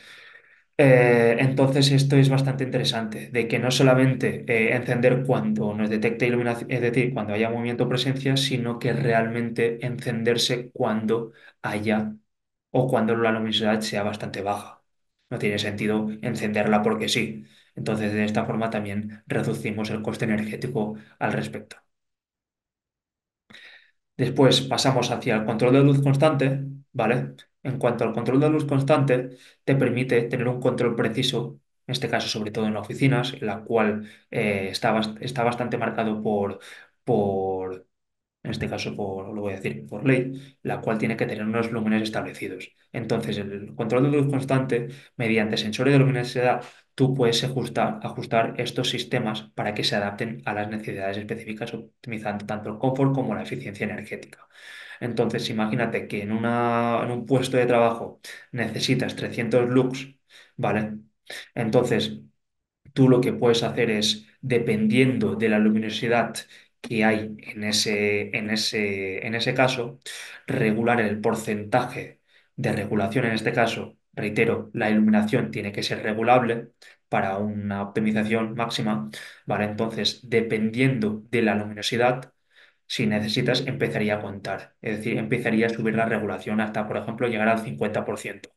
Entonces esto es bastante interesante, de que no solamente encender cuando nos detecte iluminación, es decir, cuando haya movimiento o presencia, sino que realmente encenderse cuando haya o cuando la luminosidad sea bastante baja. No tiene sentido encenderla porque sí. Entonces, de esta forma también reducimos el coste energético al respecto. Después pasamos hacia el control de luz constante, ¿vale? En cuanto al control de luz constante, te permite tener un control preciso, en este caso sobre todo en oficinas, en la cual está bastante marcado por en este caso lo voy a decir por ley, la cual tiene que tener unos lúmenes establecidos. Entonces, el control de luz constante, mediante sensores de luminosidad, tú puedes ajustar estos sistemas para que se adapten a las necesidades específicas, optimizando tanto el confort como la eficiencia energética. Entonces, imagínate que en un puesto de trabajo necesitas 300 lux, ¿vale? Entonces, tú lo que puedes hacer es, dependiendo de la luminosidad que hay en ese caso, regular el porcentaje de regulación. En este caso, reitero, la iluminación tiene que ser regulable para una optimización máxima, ¿vale? Entonces, dependiendo de la luminosidad, si necesitas, empezaría a contar. Es decir, empezaría a subir la regulación hasta, por ejemplo, llegar al 50%.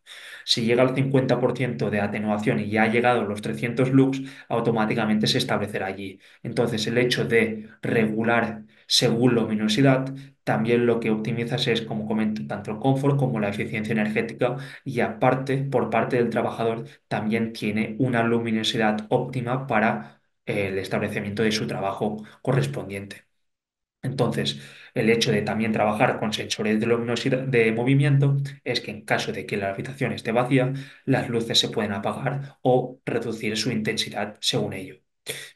Si llega al 50% de atenuación y ya ha llegado a los 300 lux, automáticamente se establecerá allí. Entonces, el hecho de regular según luminosidad, también lo que optimizas es, como comento, tanto el confort como la eficiencia energética y aparte, por parte del trabajador, también tiene una luminosidad óptima para el establecimiento de su trabajo correspondiente. Entonces, el hecho de también trabajar con sensores de luminosidad de movimiento es que en caso de que la habitación esté vacía, las luces se pueden apagar o reducir su intensidad según ello.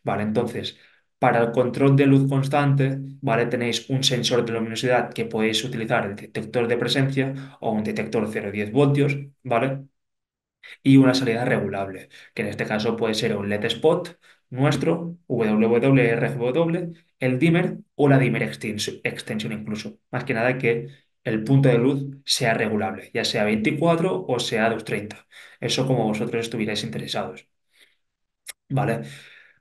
Vale, entonces, para el control de luz constante, ¿vale? Tenéis un sensor de luminosidad que podéis utilizar el detector de presencia o un detector 0,10 voltios, ¿vale? Y una salida regulable, que en este caso puede ser un LED spot nuestro, WWRGW, el dimmer o la dimmer extension incluso. Más que nada que el punto de luz sea regulable, ya sea 24 o sea 230. Eso como vosotros estuvierais interesados. ¿Vale?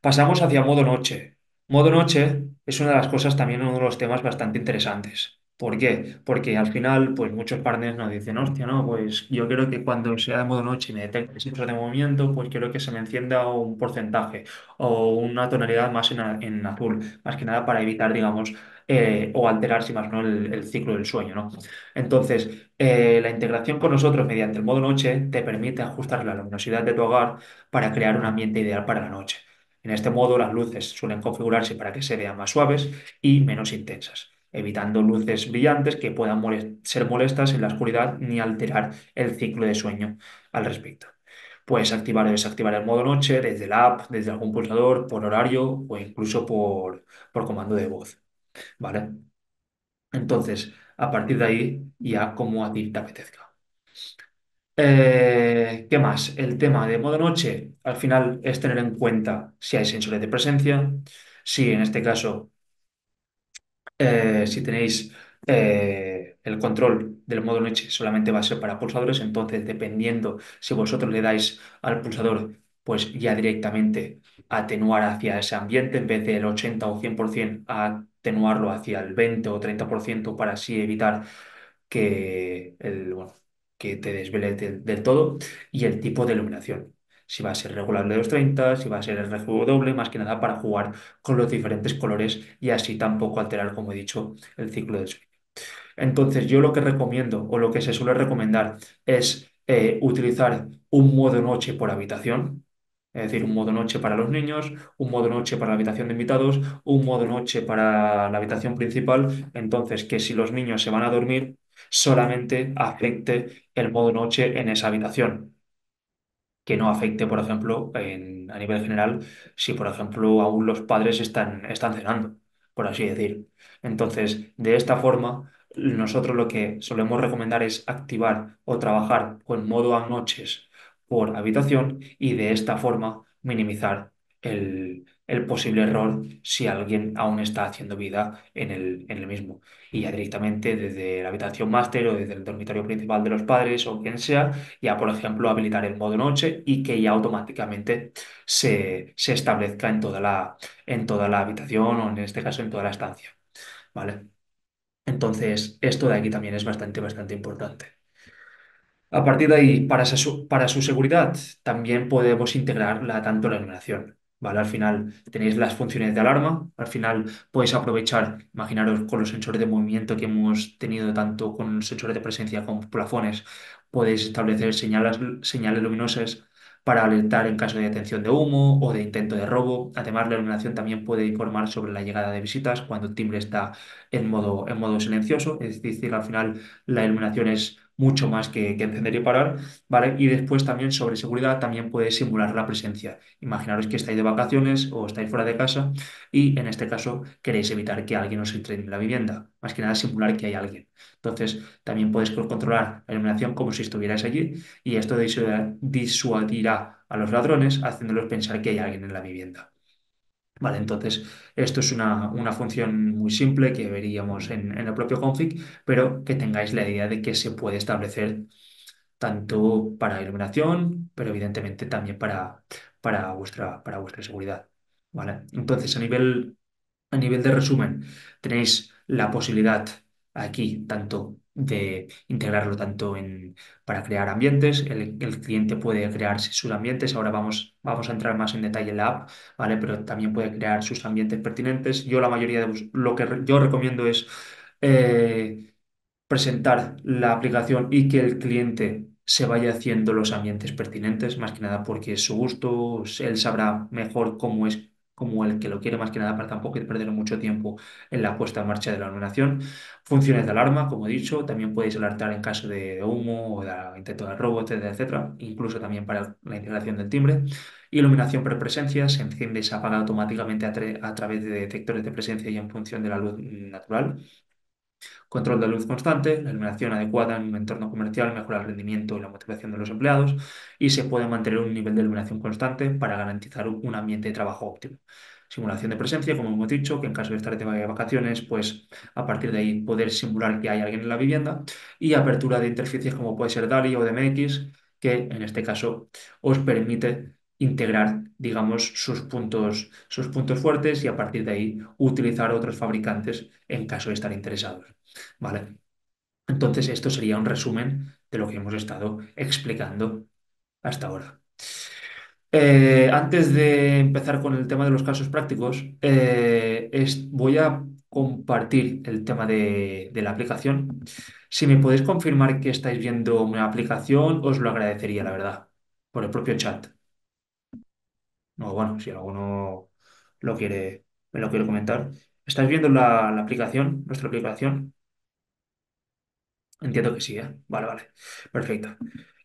Pasamos hacia modo noche. Modo noche es una de las cosas también, uno de los temas bastante interesantes. ¿Por qué? Porque al final, pues muchos partners nos dicen, hostia, no, pues yo quiero que cuando sea de modo noche y me detecte sensor de movimiento, pues quiero que se me encienda un porcentaje o una tonalidad más en azul, más que nada para evitar, digamos, o alterar, si más no, el ciclo del sueño, ¿no? Entonces, la integración con nosotros mediante el modo noche te permite ajustar la luminosidad de tu hogar para crear un ambiente ideal para la noche. En este modo, las luces suelen configurarse para que se vean más suaves y menos intensas, evitando luces brillantes que puedan ser molestas en la oscuridad ni alterar el ciclo de sueño al respecto. Puedes activar o desactivar el modo noche desde la app, desde algún pulsador, por horario o incluso por comando de voz, ¿vale? Entonces, a partir de ahí, ya como a ti te apetezca. ¿Qué más? El tema de modo noche, al final es tener en cuenta si hay sensores de presencia, si en este caso, si tenéis el control del modo noche solamente va a ser para pulsadores, entonces dependiendo si vosotros le dais al pulsador, pues ya directamente atenuar hacia ese ambiente en vez del 80 o 100% atenuarlo hacia el 20 o 30% para así evitar bueno, que te desvele del todo y el tipo de iluminación. Si va a ser regular de los 30, si va a ser RGB, más que nada para jugar con los diferentes colores y así tampoco alterar, como he dicho, el ciclo del sueño. Entonces, yo lo que recomiendo o lo que se suele recomendar es utilizar un modo noche por habitación. Es decir, un modo noche para los niños, un modo noche para la habitación de invitados, un modo noche para la habitación principal. Entonces, que si los niños se van a dormir, solamente afecte el modo noche en esa habitación, que no afecte, por ejemplo, a nivel general, si, por ejemplo, aún los padres están cenando, por así decir. Entonces, de esta forma, nosotros lo que solemos recomendar es activar o trabajar con modo a noches por habitación y de esta forma minimizar el posible error si alguien aún está haciendo vida en el mismo. Y ya directamente desde la habitación máster o desde el dormitorio principal de los padres o quien sea, ya por ejemplo habilitar el modo noche y que ya automáticamente se establezca en toda la habitación o en este caso en toda la estancia. ¿Vale? Entonces, esto de aquí también es bastante importante. A partir de ahí, para su seguridad, también podemos integrarla tanto la iluminación, ¿vale? Al final tenéis las funciones de alarma, al final podéis aprovechar, imaginaros con los sensores de movimiento que hemos tenido tanto con sensores de presencia como plafones, podéis establecer señales luminosas para alertar en caso de detención de humo o de intento de robo. Además, la iluminación también puede informar sobre la llegada de visitas cuando el timbre está en modo silencioso, es decir, al final la iluminación es mucho más que encender y parar, ¿vale? Y después también sobre seguridad también puede simular la presencia. Imaginaros que estáis de vacaciones o estáis fuera de casa y en este caso queréis evitar que alguien os entre en la vivienda. Más que nada simular que hay alguien. Entonces también podéis controlar la iluminación como si estuvierais allí y esto disuadirá a los ladrones haciéndolos pensar que hay alguien en la vivienda. Vale, entonces esto es una función muy simple que veríamos en el propio config, pero que tengáis la idea de que se puede establecer tanto para iluminación, pero evidentemente también para vuestra seguridad. ¿Vale? Entonces, a nivel de resumen, tenéis la posibilidad aquí tanto de integrarlo tanto para crear ambientes. El cliente puede crearse sus ambientes. Ahora vamos a entrar más en detalle en la app, ¿vale? Pero también puede crear sus ambientes pertinentes. Yo la mayoría lo que yo recomiendo es eh, presentar la aplicación y que el cliente se vaya haciendo los ambientes pertinentes, más que nada porque es su gusto, él sabrá mejor cómo es como el que lo quiere, más que nada para tampoco perder mucho tiempo en la puesta en marcha de la iluminación. Funciones de alarma, como he dicho, también podéis alertar en caso de humo o de intento de robo, etcétera, etcétera, incluso también para la integración del timbre. Iluminación por presencia, se enciende y se apaga automáticamente a través de detectores de presencia y en función de la luz natural. Control de luz constante, la iluminación adecuada en un entorno comercial mejora el rendimiento y la motivación de los empleados y se puede mantener un nivel de iluminación constante para garantizar un ambiente de trabajo óptimo. Simulación de presencia, como hemos dicho, que en caso de estar de vacaciones, pues a partir de ahí poder simular que hay alguien en la vivienda y apertura de interfaces como puede ser DALI o DMX, que en este caso os permite integrar, digamos, sus puntos fuertes y a partir de ahí utilizar otros fabricantes en caso de estar interesados. ¿Vale? Entonces, esto sería un resumen de lo que hemos estado explicando hasta ahora. Antes de empezar con el tema de los casos prácticos, voy a compartir el tema de la aplicación. Si me podéis confirmar que estáis viendo una aplicación, os lo agradecería, la verdad, por el propio chat. No, bueno, si alguno me lo quiere comentar. ¿Estáis viendo la aplicación, nuestra aplicación? Entiendo que sí, ¿eh? Vale, vale. Perfecto.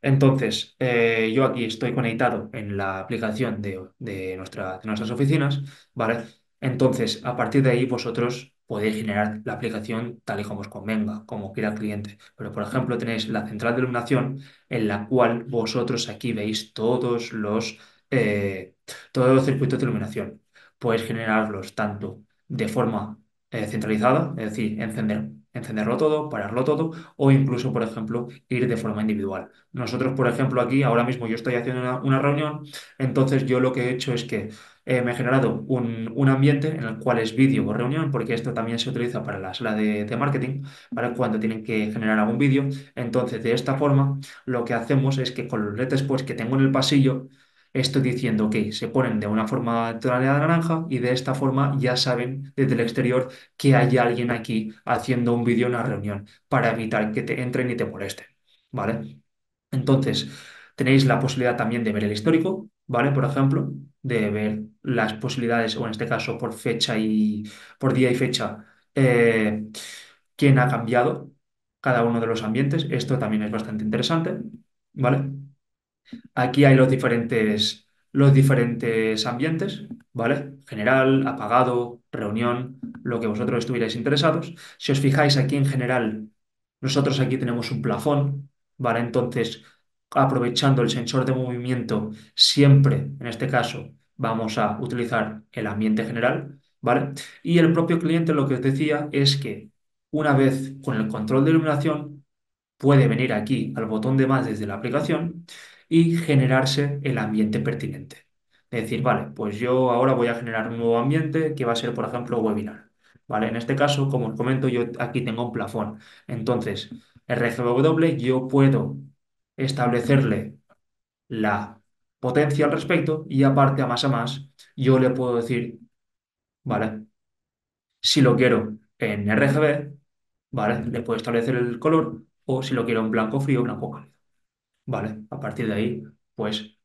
Entonces, yo aquí estoy conectado en la aplicación de nuestras oficinas, ¿vale? Entonces, a partir de ahí, vosotros podéis generar la aplicación tal y como os convenga, como quiera el cliente. Pero, por ejemplo, tenéis la central de iluminación en la cual vosotros aquí veis eh, todos los circuitos de iluminación. Podéis generarlos tanto de forma centralizada, es decir, encenderlo todo, pararlo todo o incluso, por ejemplo, ir de forma individual. Nosotros, por ejemplo, aquí ahora mismo yo estoy haciendo una reunión, entonces yo lo que he hecho es que me he generado un ambiente en el cual es vídeo o reunión, porque esto también se utiliza para la sala de marketing, para cuando tienen que generar algún vídeo. Entonces, de esta forma, lo que hacemos es que con los LEDs pues, que tengo en el pasillo, estoy diciendo que se ponen de una forma tonalidad naranja y de esta forma ya saben desde el exterior que hay alguien aquí haciendo un vídeo en una reunión para evitar que te entren y te molesten, ¿vale? Entonces, tenéis la posibilidad también de ver el histórico, ¿vale? Por ejemplo, de ver las posibilidades, o en este caso por fecha y por día y fecha, quién ha cambiado cada uno de los ambientes. Esto también es bastante interesante, ¿vale? Aquí hay los diferentes. los diferentes ambientes, ¿vale? General, apagado, reunión, lo que vosotros estuvierais interesados. Si os fijáis aquí en general, nosotros aquí tenemos un plafón, ¿vale? Entonces, aprovechando el sensor de movimiento, siempre, en este caso, vamos a utilizar el ambiente general, ¿vale? Y el propio cliente lo que os decía es que una vez con el control de iluminación, puede venir aquí al botón de más desde la aplicación y generarse el ambiente pertinente. Es decir, vale, pues yo ahora voy a generar un nuevo ambiente que va a ser, por ejemplo, webinar. ¿Vale? En este caso, como os comento, yo aquí tengo un plafón. Entonces, RGBW yo puedo establecerle la potencia al respecto y aparte a más, yo le puedo decir, ¿vale? Si lo quiero en RGB, ¿vale? Le puedo establecer el color o si lo quiero en blanco frío, blanco cálido. ¿Vale? A partir de ahí, pues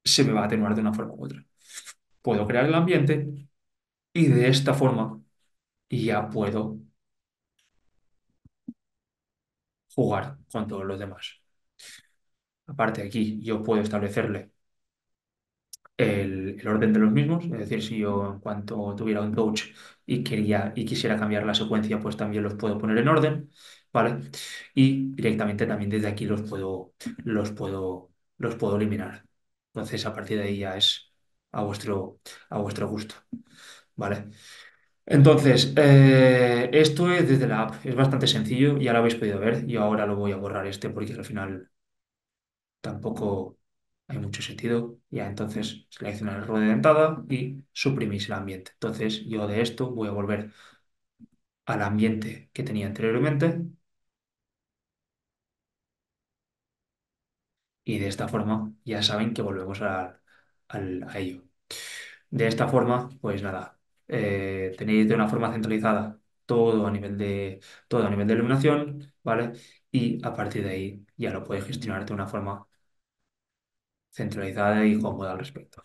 se me va a atenuar de una forma u otra. Puedo crear el ambiente y de esta forma ya puedo jugar con todos los demás. Aparte aquí, yo puedo establecerle el orden de los mismos, es decir, si yo en cuanto tuviera un coach y quisiera cambiar la secuencia, pues también los puedo poner en orden, ¿vale? Y directamente también desde aquí los puedo, los puedo eliminar. Entonces, a partir de ahí ya es a a vuestro gusto, ¿vale? Entonces, esto es desde la app, es bastante sencillo, ya lo habéis podido ver. Yo ahora lo voy a borrar este porque al final tampoco hay mucho sentido. Ya entonces seleccionar el rueda de dentada y suprimís el ambiente. Entonces, yo de esto voy a volver al ambiente que tenía anteriormente y de esta forma ya saben que volvemos a ello. De esta forma, pues nada, tenéis de una forma centralizada todo a nivel todo a nivel de iluminación, ¿vale? Y a partir de ahí ya lo podéis gestionar de una forma centralizada y cómoda al respecto.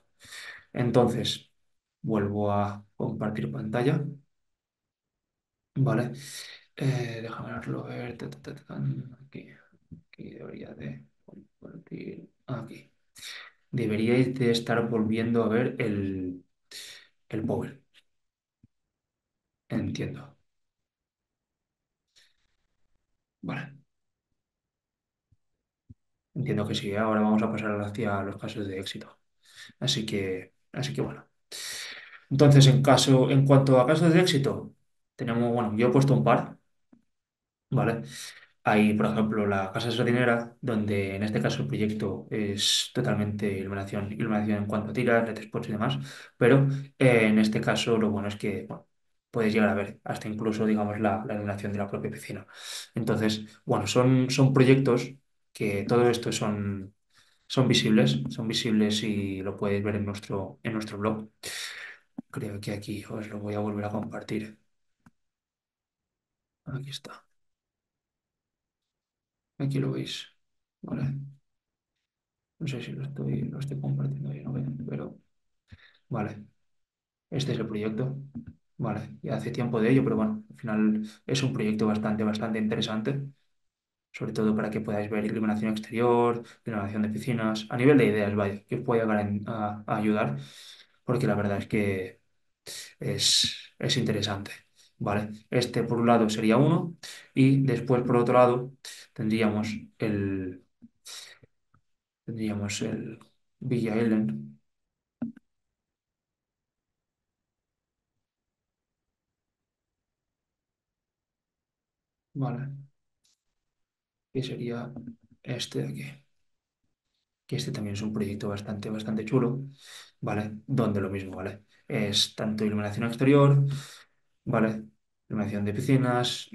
Entonces, vuelvo a compartir pantalla, ¿vale? Déjame verlo, ver. Aquí, aquí debería de compartir. Aquí. Deberíais de estar volviendo a ver el Power. Entiendo. Vale. Entiendo que sí. Ahora vamos a pasar hacia los casos de éxito. Así que bueno. Entonces, en cuanto a casos de éxito, tenemos, bueno, yo he puesto un par, ¿vale? Hay, por ejemplo, la casa sardinera, donde en este caso el proyecto es totalmente iluminación en cuanto a tiras, LED spots y demás, pero en este caso lo bueno es que bueno, puedes llegar a ver hasta incluso, digamos, la iluminación de la propia piscina. Entonces, bueno, son proyectos que todo esto son visibles y lo podéis ver en nuestro blog. Creo que aquí os lo voy a volver a compartir. Aquí está. Aquí lo veis. ¿Vale? No sé si lo estoy compartiendo bien o bien, pero vale. Este es el proyecto. Vale. Ya hace tiempo de ello, pero bueno, al final es un proyecto bastante interesante, sobre todo para que podáis ver iluminación exterior, iluminación de piscinas, a nivel de ideas, vaya, que os puede llegar a ayudar, porque la verdad es que es interesante. ¿Vale? Este por un lado sería uno y después por otro lado tendríamos el, tendríamos el Villa Ellen, ¿vale? Que sería este de aquí. Que este también es un proyecto bastante chulo, ¿vale? Donde lo mismo, ¿vale? Es tanto iluminación exterior, ¿vale? Iluminación de piscinas,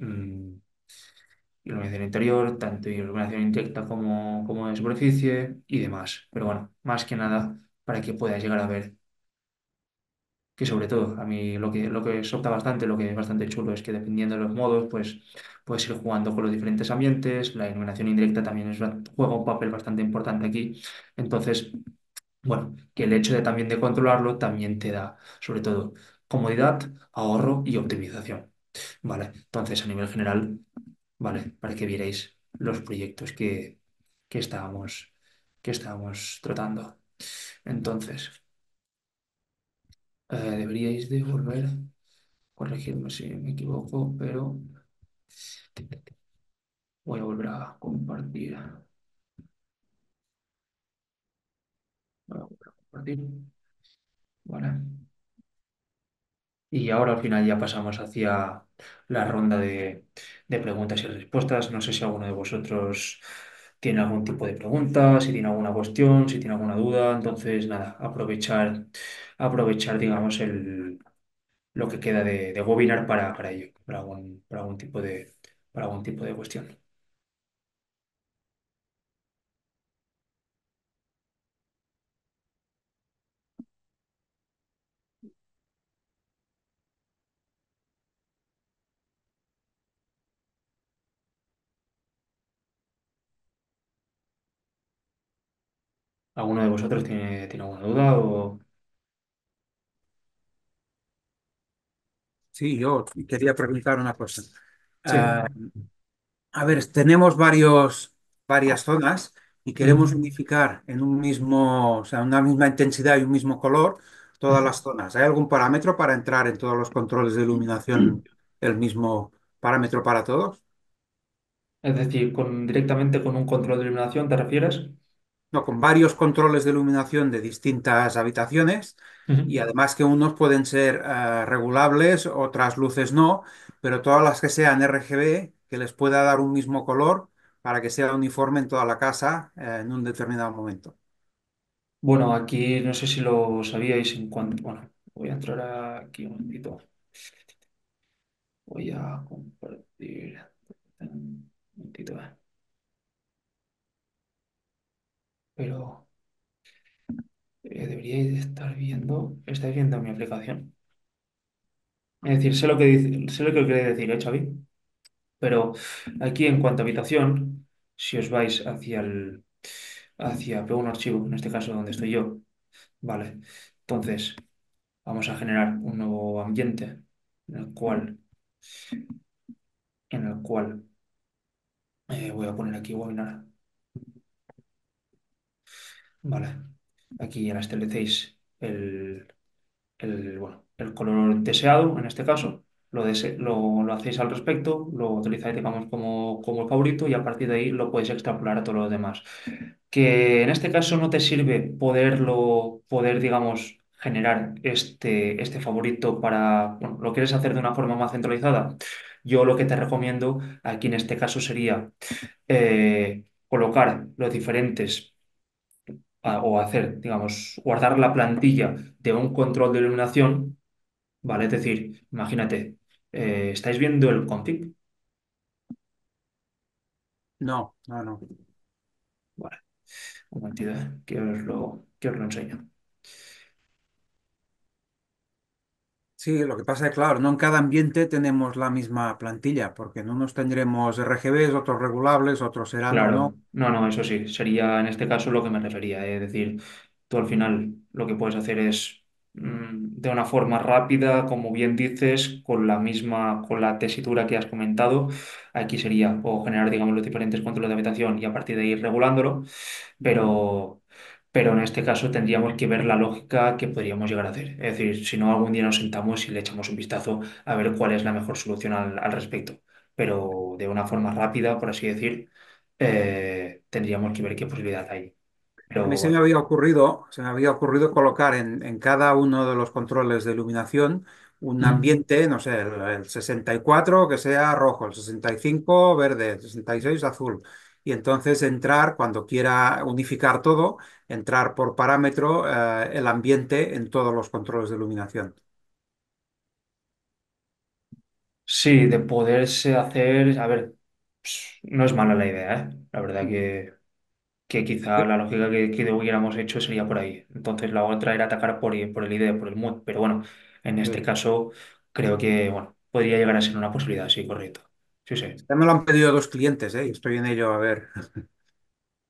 iluminación interior, tanto iluminación indirecta como de superficie y demás. Pero bueno, más que nada para que puedas llegar a ver que sobre todo a mí lo que opta bastante, lo que es bastante chulo es que dependiendo de los modos, pues puedes ir jugando con los diferentes ambientes, la iluminación indirecta también juega un papel bastante importante aquí. Entonces, bueno, que el hecho de también de controlarlo también te da, sobre todo, comodidad, ahorro y optimización. Vale, entonces a nivel general, vale, para que vierais los proyectos que estábamos, que estábamos tratando. Entonces, deberíais de volver, corregirme si me equivoco, pero voy a volver a compartir. Voy a volver a compartir. Vale. Y ahora al final ya pasamos hacia la ronda de preguntas y respuestas. No sé si alguno de vosotros tiene algún tipo de pregunta, si tiene alguna cuestión, si tiene alguna duda. Entonces, nada, aprovechar, digamos, lo que queda de webinar para ello, para algún tipo de cuestión. ¿Alguno de vosotros tiene alguna duda o...? Sí, yo quería preguntar una cosa. Sí. Ah, a ver, tenemos varias zonas y queremos Ujú. unificar en un mismo, o sea, una misma intensidad y un mismo color todas las zonas. ¿Hay algún parámetro para entrar en todos los controles de iluminación, el mismo parámetro para todos? Es decir, directamente con un control de iluminación, ¿te refieres? No, con varios controles de iluminación de distintas habitaciones y Ujú. además que unos pueden ser regulables, otras luces no, pero todas las que sean RGB, que les pueda dar un mismo color para que sea uniforme en toda la casa en un determinado momento. Bueno, aquí no sé si lo sabíais en cuanto... Bueno, voy a entrar aquí un momentito. Voy a compartir un momentito, pero deberíais de estar viendo... ¿Estáis viendo mi aplicación? Es decir, sé lo que dice, sé lo que quiere decir, Xavi? Pero aquí en cuanto a habitación, si os vais hacia un archivo, en este caso donde estoy yo, vale. Entonces, vamos a generar un nuevo ambiente en el cual, en el cual voy a poner aquí webinar. Vale. Aquí ya establecéis bueno, el color deseado, en este caso. Lo hacéis al respecto, lo utilizáis, digamos, como el favorito y a partir de ahí lo podéis extrapolar a todos los demás. Que en este caso no te sirve poder, digamos, generar este favorito para, bueno, lo quieres hacer de una forma más centralizada. Yo lo que te recomiendo aquí en este caso sería colocar los diferentes o hacer, digamos, guardar la plantilla de un control de iluminación, ¿vale? Es decir, imagínate, ¿estáis viendo el config? No, no, no. Vale, un momentito, que os lo enseño. Sí, lo que pasa es que, claro, no en cada ambiente tenemos la misma plantilla, porque en unos tendremos RGBs, otros regulables, otros serán o no. Claro, no, no, eso sí, sería en este caso lo que me refería. Es decir, tú al final lo que puedes hacer es de una forma rápida, como bien dices, con la tesitura que has comentado. Aquí sería o generar, digamos, los diferentes controles de habitación y a partir de ahí ir regulándolo, pero, pero en este caso tendríamos que ver la lógica que podríamos llegar a hacer. Es decir, si no, algún día nos sentamos y le echamos un vistazo a ver cuál es la mejor solución al respecto. Pero de una forma rápida, por así decir, tendríamos que ver qué posibilidad hay. A mí Pero bueno, se me había ocurrido colocar en cada uno de los controles de iluminación un mm, ambiente, no sé, el 64 que sea rojo, el 65 verde, el 66 azul. Y entonces entrar, cuando quiera unificar todo, entrar por parámetro el ambiente en todos los controles de iluminación. sí, de poderse hacer, a ver, no es mala la idea, ¿eh? La verdad que quizá la lógica que hubiéramos hecho sería por ahí. Entonces la otra era atacar por el IDE, por el mood. Pero bueno, en este Sí. caso creo que, bueno, podría llegar a ser una posibilidad, sí, correcto. Sí, sí. Ya me lo han pedido dos clientes, ¿eh? Y estoy en ello, a ver.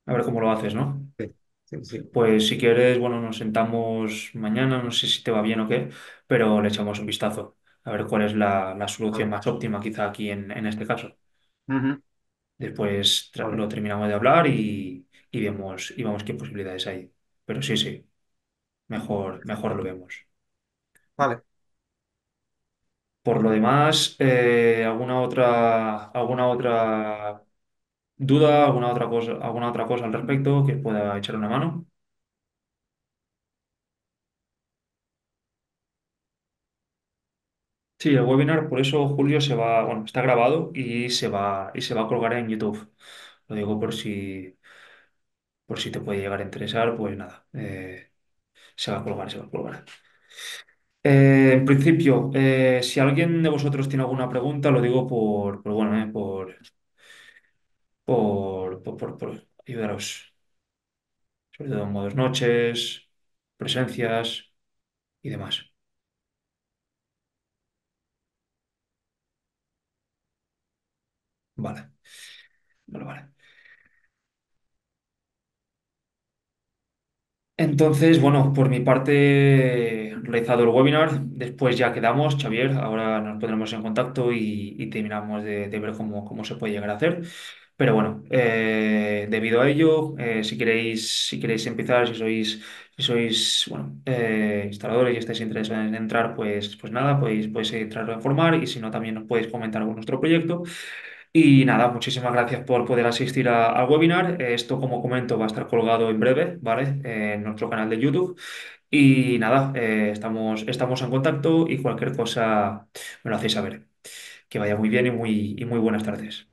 A ver cómo lo haces, ¿no? Sí, sí, sí. Pues si quieres, bueno, nos sentamos mañana, no sé si te va bien o qué, pero le echamos un vistazo a ver cuál es la solución Vale. más óptima quizá aquí en este caso. Ujú. Después Vale. lo terminamos de hablar y vemos qué posibilidades hay. pero sí, sí, mejor lo vemos. Vale. Por lo demás, alguna otra duda, alguna otra cosa al respecto que pueda echar una mano? Sí, el webinar, por eso Julio bueno, está grabado y se va a colgar en YouTube. Lo digo por si te puede llegar a interesar, pues nada, se va a colgar, se va a colgar. En principio, si alguien de vosotros tiene alguna pregunta, lo digo bueno, por ayudaros, sobre todo en modos noches, presencias y demás. Vale, vale, vale. Entonces, bueno, por mi parte, realizado el webinar, después ya quedamos, Xavier, ahora nos pondremos en contacto y terminamos de ver cómo se puede llegar a hacer. Pero bueno, debido a ello, si queréis empezar, si sois bueno, instaladores y estáis interesados en entrar, pues nada, podéis entrar a formar y si no, también nos podéis comentar algo nuestro proyecto. Y nada, muchísimas gracias por poder asistir al webinar. Esto, como comento, va a estar colgado en breve, ¿vale? En nuestro canal de YouTube. Y nada, estamos en contacto y cualquier cosa me lo hacéis saber. Que vaya muy bien y muy buenas tardes.